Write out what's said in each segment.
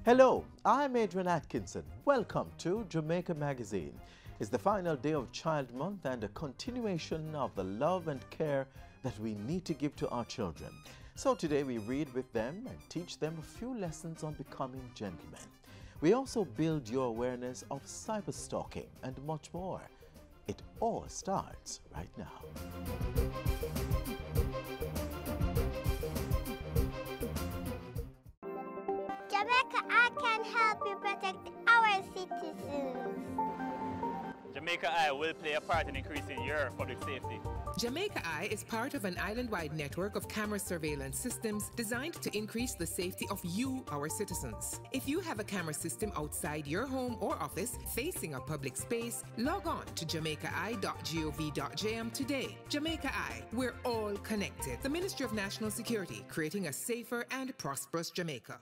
Hello, I'm Adrian Atkinson. Welcome to Jamaica Magazine. It's the final day of Child Month and a continuation of the love and care that we need to give to our children. So today we read with them and teach them a few lessons on becoming gentlemen. We also build your awareness of cyber stalking and much more. It all starts right now. Jamaica, I can help you protect our citizens. Jamaica Eye will play a part in increasing your public safety. Jamaica Eye is part of an island-wide network of camera surveillance systems designed to increase the safety of you, our citizens. If you have a camera system outside your home or office facing a public space, log on to jamaicaeye.gov.jm today. Jamaica Eye, we're all connected. The Ministry of National Security, creating a safer and prosperous Jamaica.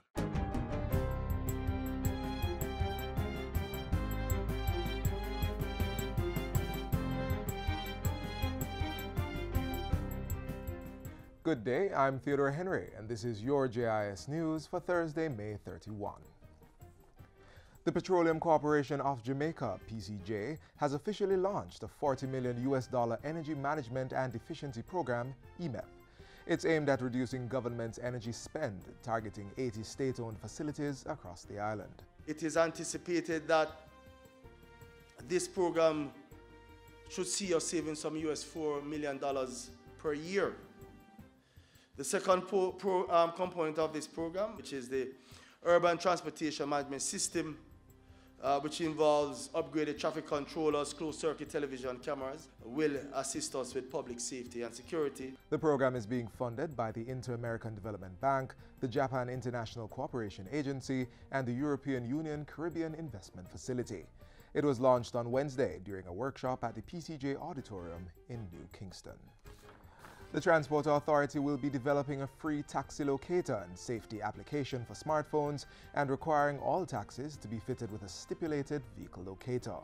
Good day, I'm Theodore Henry, and this is your JIS News for Thursday, May 31. The Petroleum Corporation of Jamaica, PCJ, has officially launched a $40 million Energy Management and Efficiency Program, EMEP. It's aimed at reducing government's energy spend, targeting 80 state-owned facilities across the island. It is anticipated that this program should see us saving some $4 million per year. The second component of this program, which is the Urban Transportation Management System, which involves upgraded traffic controllers, closed-circuit television cameras, will assist us with public safety and security. The program is being funded by the Inter-American Development Bank, the Japan International Cooperation Agency, and the European Union Caribbean Investment Facility. It was launched on Wednesday during a workshop at the PCJ Auditorium in New Kingston. The Transport Authority will be developing a free taxi locator and safety application for smartphones and requiring all taxis to be fitted with a stipulated vehicle locator.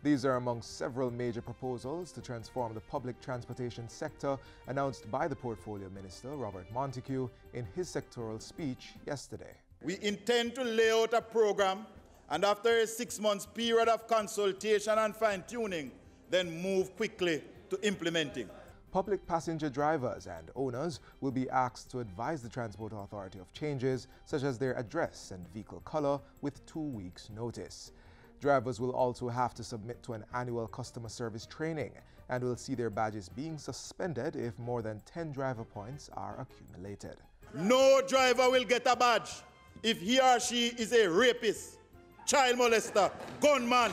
These are among several major proposals to transform the public transportation sector announced by the Portfolio Minister, Robert Montego, in his sectoral speech yesterday. We intend to lay out a program and after a 6-month period of consultation and fine-tuning, then move quickly to implementing. Public passenger drivers and owners will be asked to advise the Transport Authority of changes such as their address and vehicle color with 2 weeks' notice. Drivers will also have to submit to an annual customer service training and will see their badges being suspended if more than 10 driver points are accumulated. No driver will get a badge if he or she is a rapist, child molester, gunman,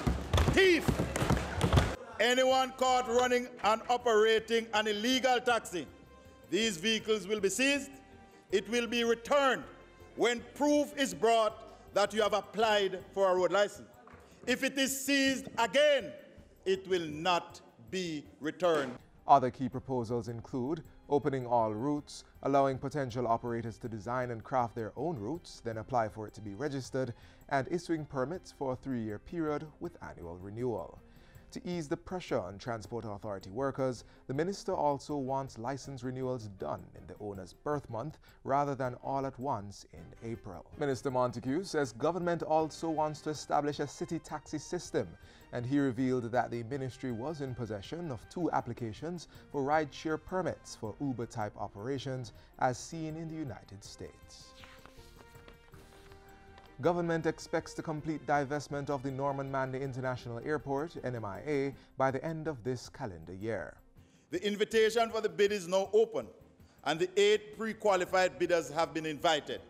thief. Anyone caught running and operating an illegal taxi, these vehicles will be seized. It will be returned when proof is brought that you have applied for a road license. If it is seized again, it will not be returned. Other key proposals include opening all routes, allowing potential operators to design and craft their own routes, then apply for it to be registered, and issuing permits for a 3-year period with annual renewal. To ease the pressure on Transport Authority workers, the minister also wants license renewals done in the owner's birth month rather than all at once in April. Minister Montego says government also wants to establish a city taxi system, and he revealed that the ministry was in possession of 2 applications for rideshare permits for Uber-type operations as seen in the United States. Government expects to complete divestment of the Norman Manley International Airport, NMIA, by the end of this calendar year. The invitation for the bid is now open, and the 8 pre-qualified bidders have been invited.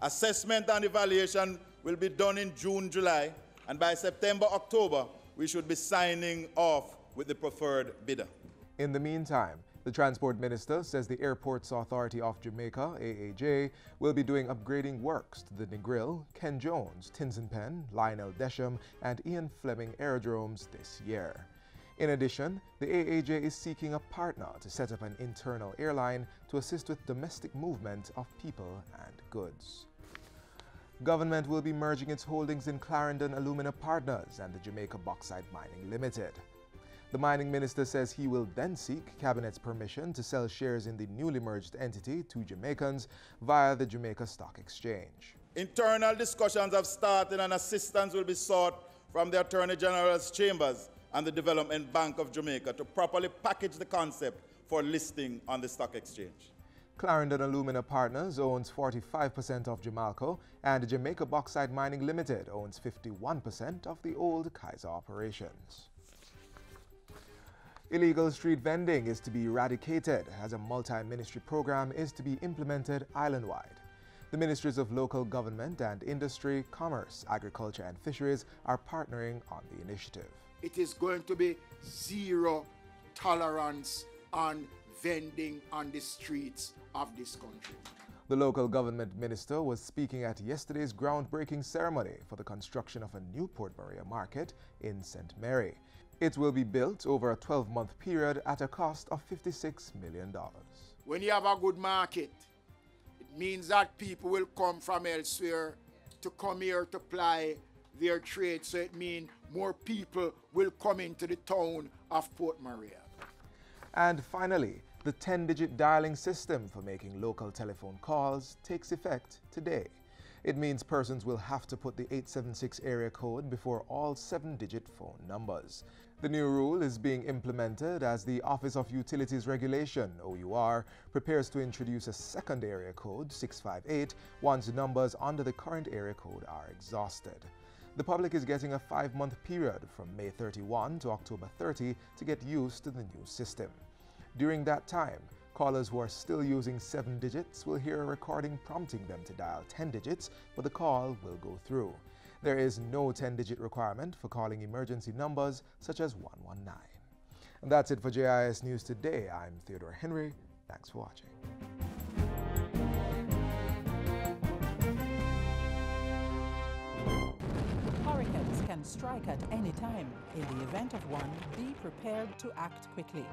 Assessment and evaluation will be done in June, July, and by September, October, we should be signing off with the preferred bidder. In the meantime, the Transport Minister says the Airports Authority of Jamaica, AAJ, will be doing upgrading works to the Negril, Ken Jones, Tinson-Penn, Lionel Desham, and Ian Fleming aerodromes this year. In addition, the AAJ is seeking a partner to set up an internal airline to assist with domestic movement of people and goods. Government will be merging its holdings in Clarendon Alumina Partners and the Jamaica Bauxite Mining Limited. The mining minister says he will then seek Cabinet's permission to sell shares in the newly merged entity to Jamaicans via the Jamaica Stock Exchange. Internal discussions have started and assistance will be sought from the Attorney General's chambers and the Development Bank of Jamaica to properly package the concept for listing on the stock exchange. Clarendon Alumina Partners owns 45% of Jamalco, and Jamaica Bauxite Mining Limited owns 51% of the old Kaiser operations. Illegal street vending is to be eradicated as a multi-ministry program is to be implemented island-wide. The Ministries of Local Government and Industry, Commerce, Agriculture and Fisheries are partnering on the initiative. It is going to be zero tolerance on vending on the streets of this country. The local government minister was speaking at yesterday's groundbreaking ceremony for the construction of a new Port Maria market in St. Mary. It will be built over a 12-month period at a cost of $56 million. When you have a good market, it means that people will come from elsewhere to come here to ply their trade. So it means more people will come into the town of Port Maria. And finally, the 10-digit dialing system for making local telephone calls takes effect today. It means persons will have to put the 876 area code before all 7-digit phone numbers. The new rule is being implemented as the Office of Utilities Regulation, OUR, prepares to introduce a second area code, 658, once numbers under the current area code are exhausted. The public is getting a 5-month period from May 31 to October 30 to get used to the new system. During that time, callers who are still using 7 digits will hear a recording prompting them to dial 10 digits, but the call will go through. There is no 10-digit requirement for calling emergency numbers such as 119. And that's it for JIS News Today. I'm Theodore Henry. Thanks for watching. Hurricanes can strike at any time. In the event of one, be prepared to act quickly.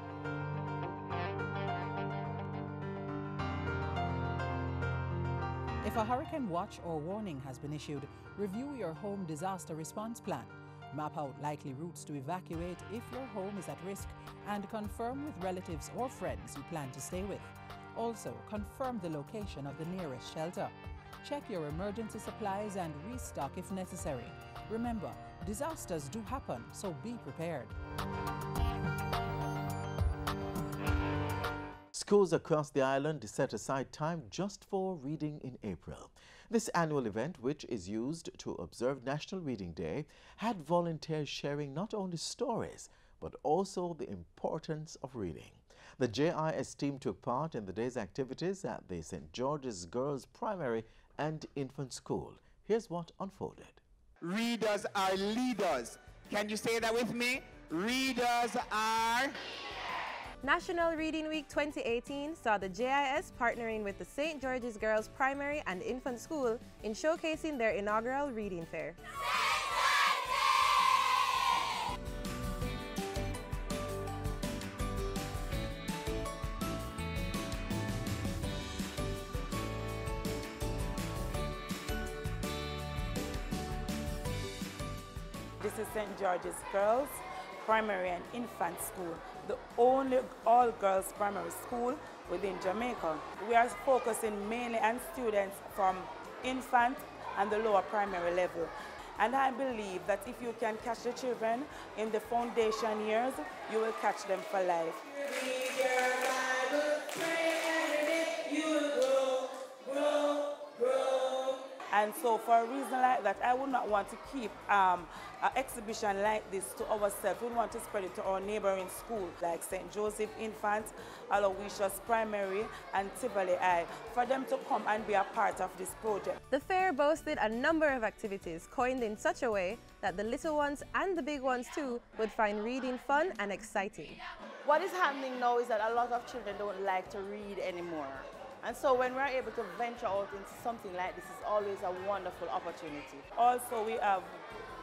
If a hurricane watch or warning has been issued, review your home disaster response plan. Map out likely routes to evacuate if your home is at risk and confirm with relatives or friends you plan to stay with. Also, confirm the location of the nearest shelter. Check your emergency supplies and restock if necessary. Remember, disasters do happen, so be prepared. Schools across the island set aside time just for reading in April. This annual event, which is used to observe National Reading Day, had volunteers sharing not only stories, but also the importance of reading. The JIS team took part in the day's activities at the St. George's Girls Primary and Infant School. Here's what unfolded. Readers are leaders. Can you say that with me? Readers are... National Reading Week 2018 saw the JIS partnering with the St. George's Girls Primary and Infant School in showcasing their inaugural reading fair. This is St. George's Girls Primary and Infant School, the only all-girls primary school within Jamaica. We are focusing mainly on students from infant and the lower primary level. And I believe that if you can catch the children in the foundation years, you will catch them for life. Read your Bible, pray every day, you will grow, grow. And so for a reason like that, I would not want to keep an exhibition like this to ourselves. We want to spread it to our neighboring schools like St. Joseph Infant, Aloysius Primary, and Tivoli High, for them to come and be a part of this project. The fair boasted a number of activities coined in such a way that the little ones and the big ones too would find reading fun and exciting. What is happening now is that a lot of children don't like to read anymore. And so when we're able to venture out into something like this, is always a wonderful opportunity. Also, we have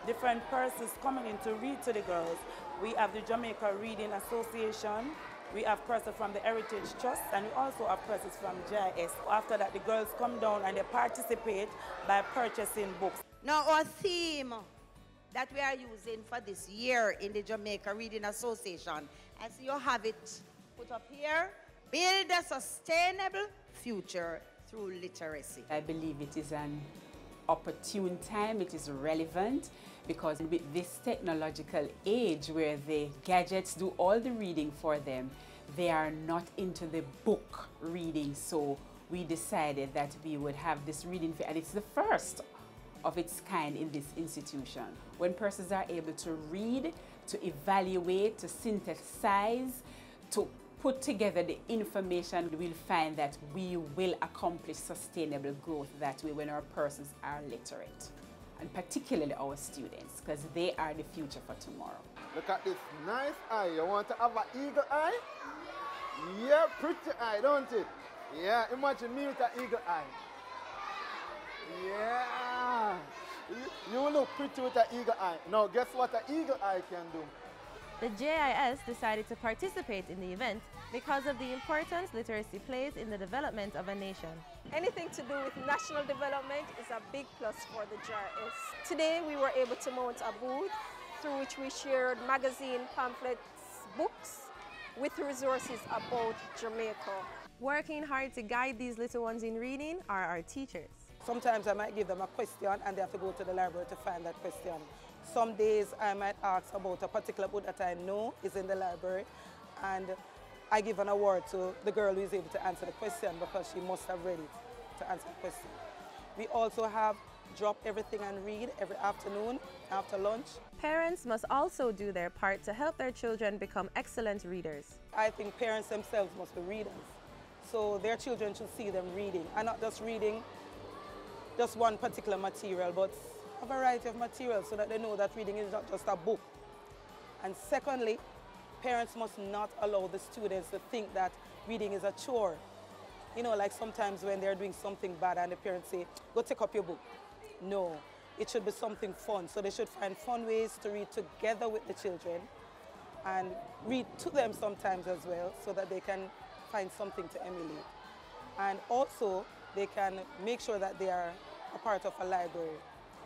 different persons coming in to read to the girls. We have the Jamaica Reading Association, we have persons from the Heritage Trust, and we also have persons from JIS. After that, the girls come down and they participate by purchasing books. Now, our theme that we are using for this year in the Jamaica Reading Association, as you have it put up here, build a sustainable future through literacy. I believe it is an opportune time, it is relevant, because with this technological age where the gadgets do all the reading for them, they are not into the book reading. So we decided that we would have this reading fair, and it's the first of its kind in this institution. When persons are able to read, to evaluate, to synthesize, to put together the information, we'll find that we will accomplish sustainable growth that way when our persons are literate, and particularly our students, because they are the future for tomorrow. Look at this nice eye. You want to have an eagle eye? Yeah, pretty eye, don't it? Yeah, imagine me with an eagle eye. Yeah. You look pretty with an eagle eye. Now, guess what an eagle eye can do? The JIS decided to participate in the event because of the importance literacy plays in the development of a nation. Anything to do with national development is a big plus for the JIS. Today we were able to mount a booth through which we shared magazine, pamphlets, books with resources about Jamaica. Working hard to guide these little ones in reading are our teachers. Sometimes I might give them a question and they have to go to the library to find that question. Some days I might ask about a particular book that I know is in the library, and I give an award to the girl who is able to answer the question because she must have read it to answer the question. We also have Drop Everything and Read every afternoon after lunch. Parents must also do their part to help their children become excellent readers. I think parents themselves must be readers. So their children should see them reading, and not just reading just one particular material, but a variety of materials, so that they know that reading is not just a book. And secondly, parents must not allow the students to think that reading is a chore. You know, like sometimes when they're doing something bad and the parents say, go take up your book. No, it should be something fun. So they should find fun ways to read together with the children and read to them sometimes as well, so that they can find something to emulate. And also, they can make sure that they are a part of a library,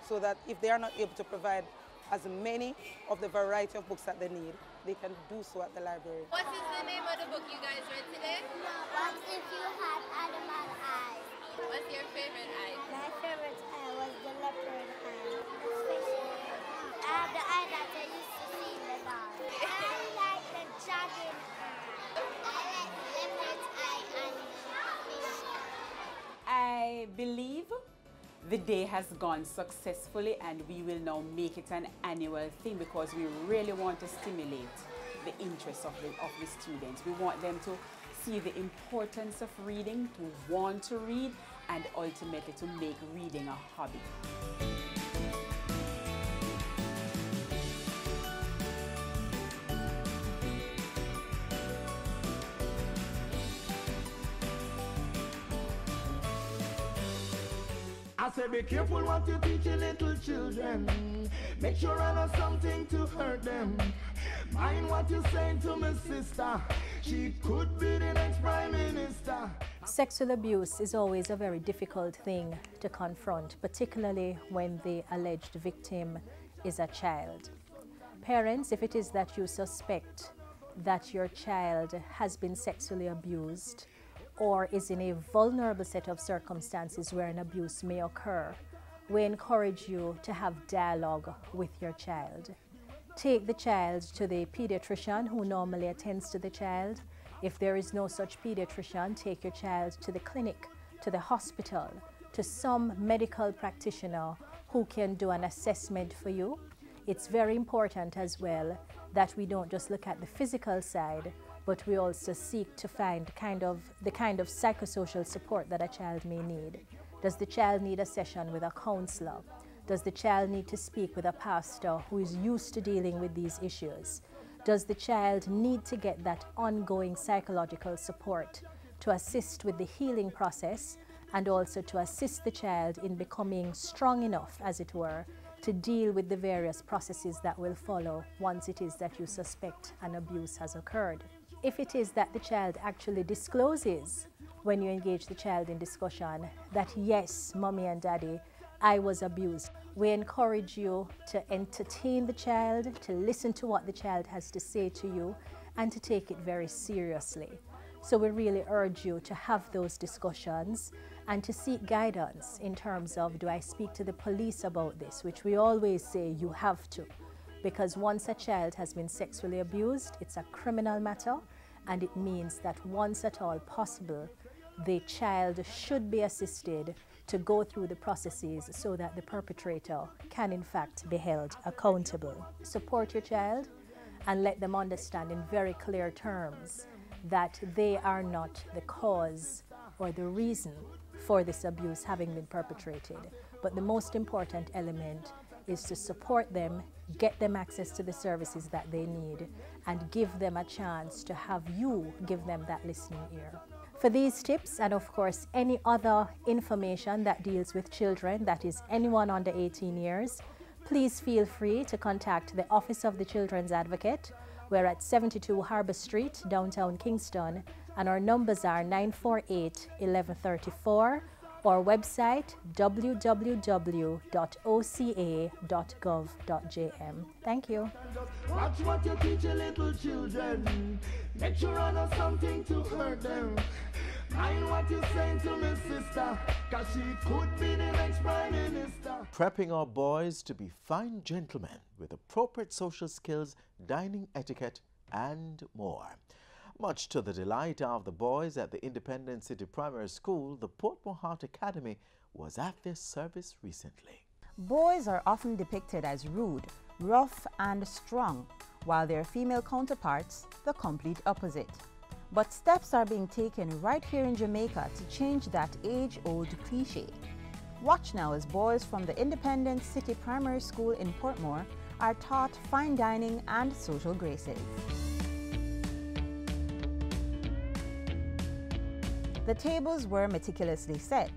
so that if they are not able to provide as many of the variety of books that they need, they can do so at the library. What is the name of the book you guys read today? What if you had animal eyes? What's your favorite eye? My favorite eye was the leopard eye. I have the eye that I used to see in the dark. I like the dragon eye. I like the leopard eye and fish eye. I believe the day has gone successfully, and we will now make it an annual thing because we really want to stimulate the interest of the students. We want them to see the importance of reading, to want to read, and ultimately to make reading a hobby. I say be careful what you teach your little children. Make sure I know something to hurt them. Mind what you saying to my sister. She could be the next Prime Minister. Sexual abuse is always a very difficult thing to confront, particularly when the alleged victim is a child. Parents, if it is that you suspect that your child has been sexually abused, or is in a vulnerable set of circumstances where an abuse may occur, we encourage you to have dialogue with your child. Take the child to the pediatrician who normally attends to the child. If there is no such pediatrician, take your child to the clinic, to the hospital, to some medical practitioner who can do an assessment for you. It's very important as well that we don't just look at the physical side, but we also seek to find the kind of psychosocial support that a child may need. Does the child need a session with a counselor? Does the child need to speak with a pastor who is used to dealing with these issues? Does the child need to get that ongoing psychological support to assist with the healing process, and also to assist the child in becoming strong enough, as it were, to deal with the various processes that will follow once it is that you suspect an abuse has occurred? If it is that the child actually discloses, when you engage the child in discussion, that yes, mommy and daddy, I was abused, we encourage you to entertain the child, to listen to what the child has to say to you, and to take it very seriously. So we really urge you to have those discussions and to seek guidance in terms of, do I speak to the police about this, which we always say you have to, because once a child has been sexually abused, it's a criminal matter, and it means that once at all possible, the child should be assisted to go through the processes so that the perpetrator can in fact be held accountable. Support your child and let them understand in very clear terms that they are not the cause or the reason for this abuse having been perpetrated. But the most important element is to support them, get them access to the services that they need, and give them a chance to have you give them that listening ear. For these tips and of course any other information that deals with children, that is anyone under 18 years, please feel free to contact the Office of the Children's Advocate. We're at 72 Harbour Street, downtown Kingston, and our numbers are 948-1134, or website www.oca.gov.jm. Thank you. Watch what you teach your little children. Make sure I know something to hurt them. Mind what you're saying to my sister, cause she could be the next Prime Minister. Prepping our boys to be fine gentlemen with appropriate social skills, dining etiquette, and more. Much to the delight of the boys at the Independent City Primary School, the Portmore Heart Academy was at their service recently. Boys are often depicted as rude, rough, and strong, while their female counterparts, the complete opposite. But steps are being taken right here in Jamaica to change that age-old cliché. Watch now as boys from the Independent City Primary School in Portmore are taught fine dining and social graces. The tables were meticulously set.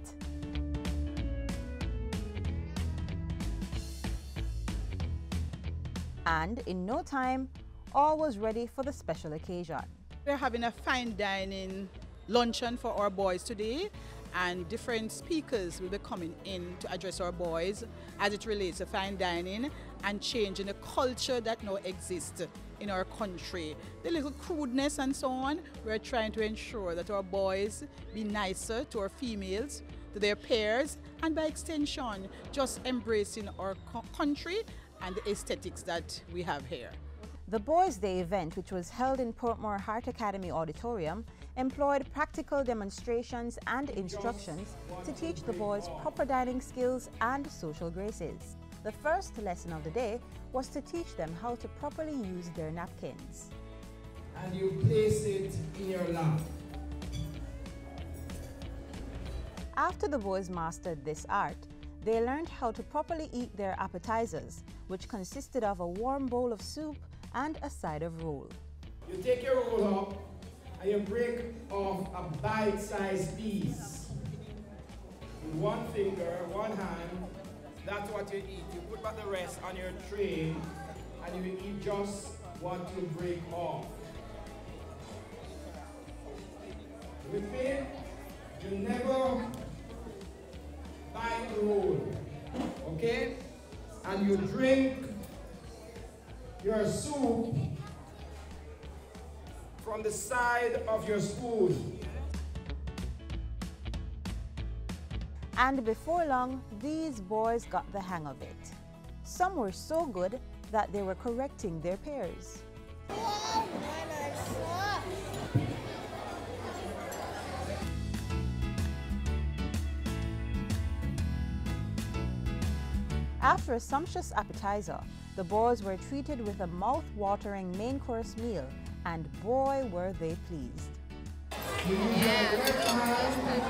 And in no time, all was ready for the special occasion. We're having a fine dining luncheon for our boys today, and different speakers will be coming in to address our boys as it relates to fine dining and changing the culture that now exists in our country. The little crudeness and so on, we're trying to ensure that our boys be nicer to our females, to their peers, and by extension, just embracing our country and the aesthetics that we have here. The Boys' Day event, which was held in Portmore Heart Academy Auditorium, employed practical demonstrations and instructions to teach the boys proper dining skills and social graces. The first lesson of the day was to teach them how to properly use their napkins. And you place it in your lap. After the boys mastered this art, they learned how to properly eat their appetizers, which consisted of a warm bowl of soup and a side of roll. You take your roll up and you break off a bite-sized piece. With one finger, one hand, that's what you eat. You put back the rest on your tray and you eat just what you break off. With me, you never bite the roll, okay? And you drink your soup from the side of your spoon. And before long, these boys got the hang of it. Some were so good that they were correcting their peers. After a sumptuous appetizer, the boys were treated with a mouth-watering main course meal, and boy were they pleased. You use your left hand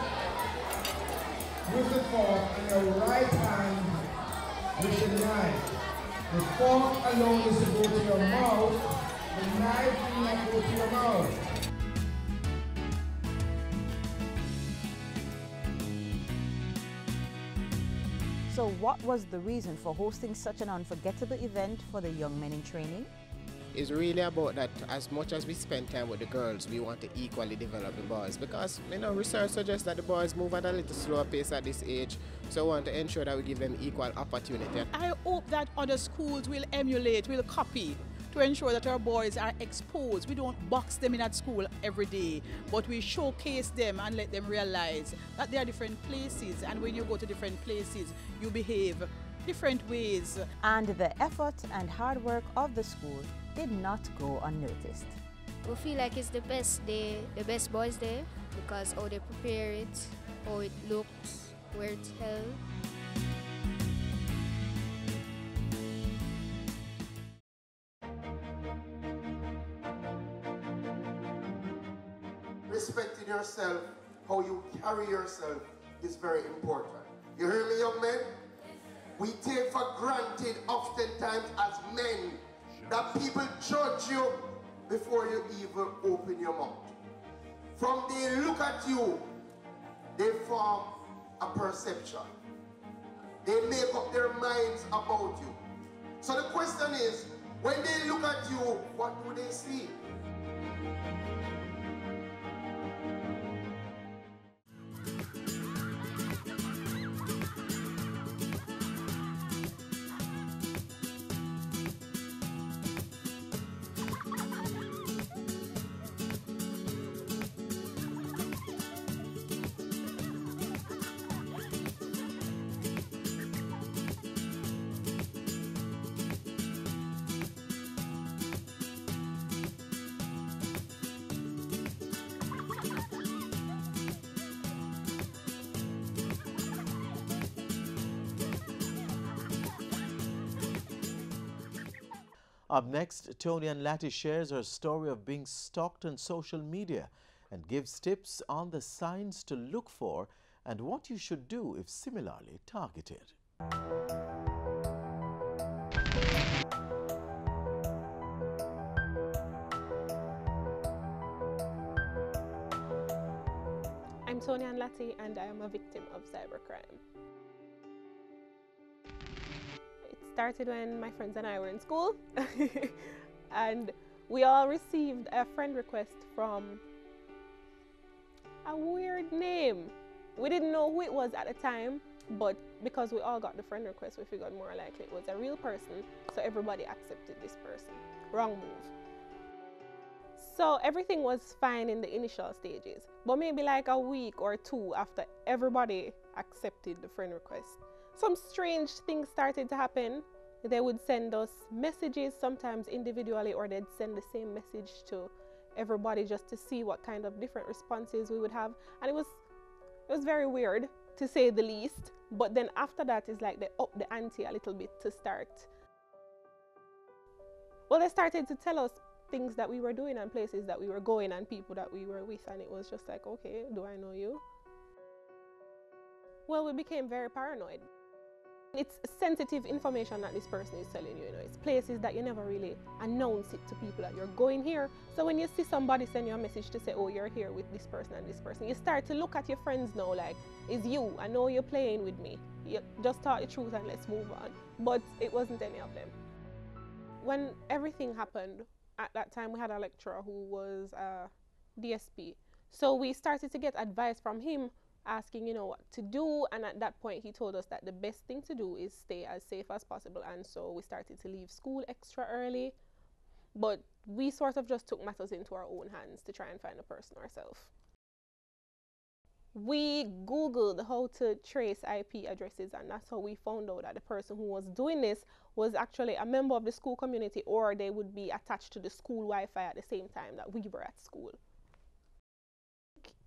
with the fork and your right hand with the knife. The fork alone is to go to your mouth, the knife will not go to your mouth. So what was the reason for hosting such an unforgettable event for the young men in training? It's really about that as much as we spend time with the girls, we want to equally develop the boys, because research suggests that the boys move at a little slower pace at this age, so we want to ensure that we give them equal opportunity. I hope that other schools will emulate, will copy to ensure that our boys are exposed. We don't box them in at school every day, but we showcase them and let them realize that there are different places, and when you go to different places, you behave different ways. And the effort and hard work of the school did not go unnoticed. We feel like it's the best day, the best boys' day, because how they prepare it, how it looks, where it's held. Respecting yourself, how you carry yourself is very important. You hear me, young men? We take for granted oftentimes as men that people judge you before you even open your mouth. From they look at you, they form a perception. They make up their minds about you. So the question is, when they look at you, what do they see? Up next, Tony and Lati shares her story of being stalked on social media and gives tips on the signs to look for and what you should do if similarly targeted. I'm Tony and Lati, and I am a victim of cybercrime. It started when my friends and I were in school, and we all received a friend request from a weird name. We didn't know who it was at the time, but because we all got the friend request, we figured more likely it was a real person, so everybody accepted this person. Wrong move. So everything was fine in the initial stages, but maybe like a week or two after everybody accepted the friend request, some strange things started to happen. They would send us messages, sometimes individually, or they'd send the same message to everybody just to see what kind of different responses we would have. And it was very weird, to say the least. But then after that, it's like they upped the ante a little bit to start. Well, they started to tell us things that we were doing and places that we were going and people that we were with, and it was just like, okay, do I know you? Well, we became very paranoid. It's sensitive information that this person is telling you, it's places that you never really announce it to people that you're going here. So when you see somebody send you a message to say, oh, you're here with this person and this person, you start to look at your friends now like, it's you, I know you're playing with me. You just talk the truth and let's move on. But it wasn't any of them. When everything happened, at that time we had a lecturer who was a DSP. So we started to get advice from him, asking, what to do, and at that point he told us that the best thing to do is stay as safe as possible, and so we started to leave school extra early. But we sort of just took matters into our own hands to try and find the person ourselves. We Googled how to trace IP addresses, and that's how we found out that the person who was doing this was actually a member of the school community, or they would be attached to the school Wi-Fi at the same time that we were at school.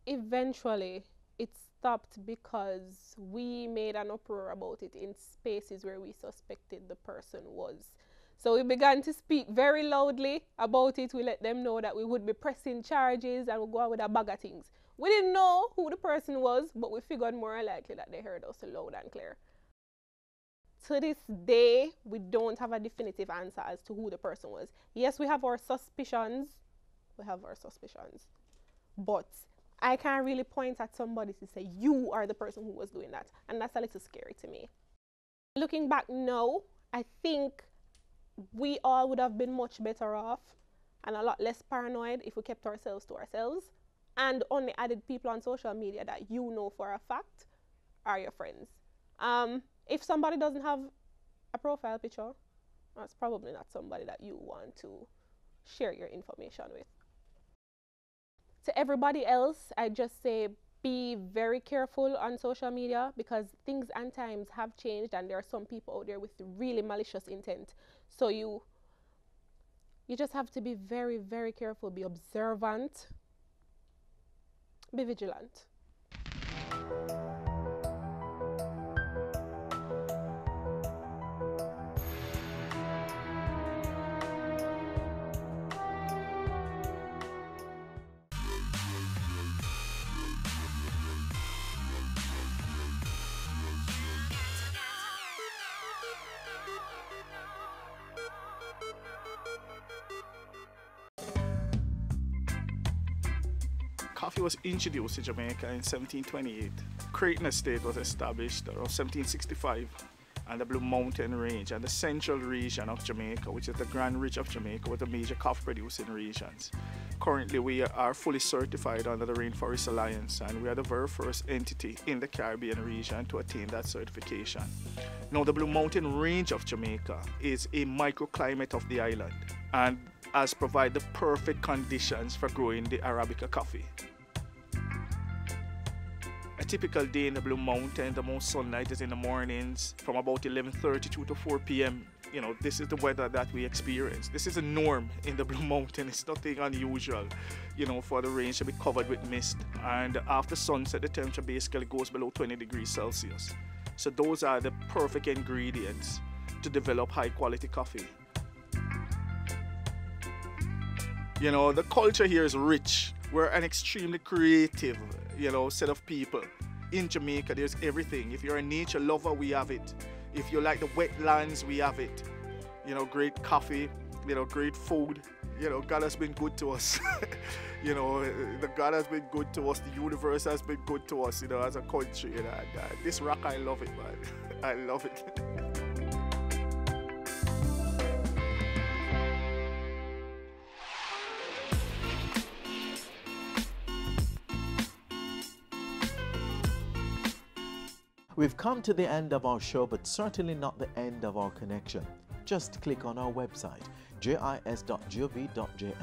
Eventually, it stopped because we made an uproar about it in spaces where we suspected the person was. So we began to speak very loudly about it. We let them know that we would be pressing charges and we'd go out with a bag of things. We didn't know who the person was, but we figured more likely that they heard us loud and clear. To this day, we don't have a definitive answer as to who the person was. Yes, we have our suspicions. But I can't really point at somebody to say, you are the person who was doing that. And that's a little scary to me. Looking back now, I think we all would have been much better off and a lot less paranoid if we kept ourselves to ourselves and only added people on social media that you know for a fact are your friends. If somebody doesn't have a profile picture, that's probably not somebody that you want to share your information with. To everybody else, I just say be very careful on social media, because things and times have changed and there are some people out there with really malicious intent. So you just have to be very, very careful, be observant, be vigilant. Coffee was introduced to Jamaica in 1728. Creighton Estate was established around 1765, and the Blue Mountain Range and the central region of Jamaica, which is the Grand Ridge of Jamaica, were the major coffee producing regions. Currently, we are fully certified under the Rainforest Alliance, and we are the very first entity in the Caribbean region to attain that certification. Now, the Blue Mountain Range of Jamaica is a microclimate of the island and has provided the perfect conditions for growing the Arabica coffee. A typical day in the Blue Mountain, the most sunlight is in the mornings from about 11:32 to 4 p.m. You know, this is the weather that we experience. This is a norm in the Blue Mountain. It's nothing unusual, you know, for the range to be covered with mist. And after sunset, the temperature basically goes below 20 degrees Celsius. So those are the perfect ingredients to develop high quality coffee. You know, the culture here is rich. We're an extremely creative, you know, set of people. In Jamaica, there's everything. If you're a nature lover, we have it. If you like the wetlands, we have it. You know, great coffee, you know, great food. You know, God has been good to us. You know, the God has been good to us. The universe has been good to us, you know, as a country. You know, and, this rock, I love it, man. I love it. We've come to the end of our show, but certainly not the end of our connection. Just click on our website, jis.gov.jm.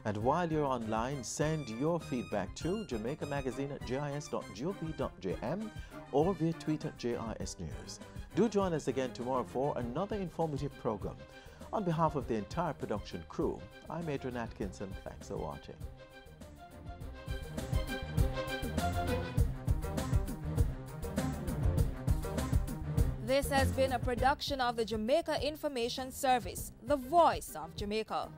And while you're online, send your feedback to jamaicamagazine@jis.gov.jm or via tweet at JIS News. Do join us again tomorrow for another informative program. On behalf of the entire production crew, I'm Adrian Atkinson. Thanks for watching. This has been a production of the Jamaica Information Service, the voice of Jamaica.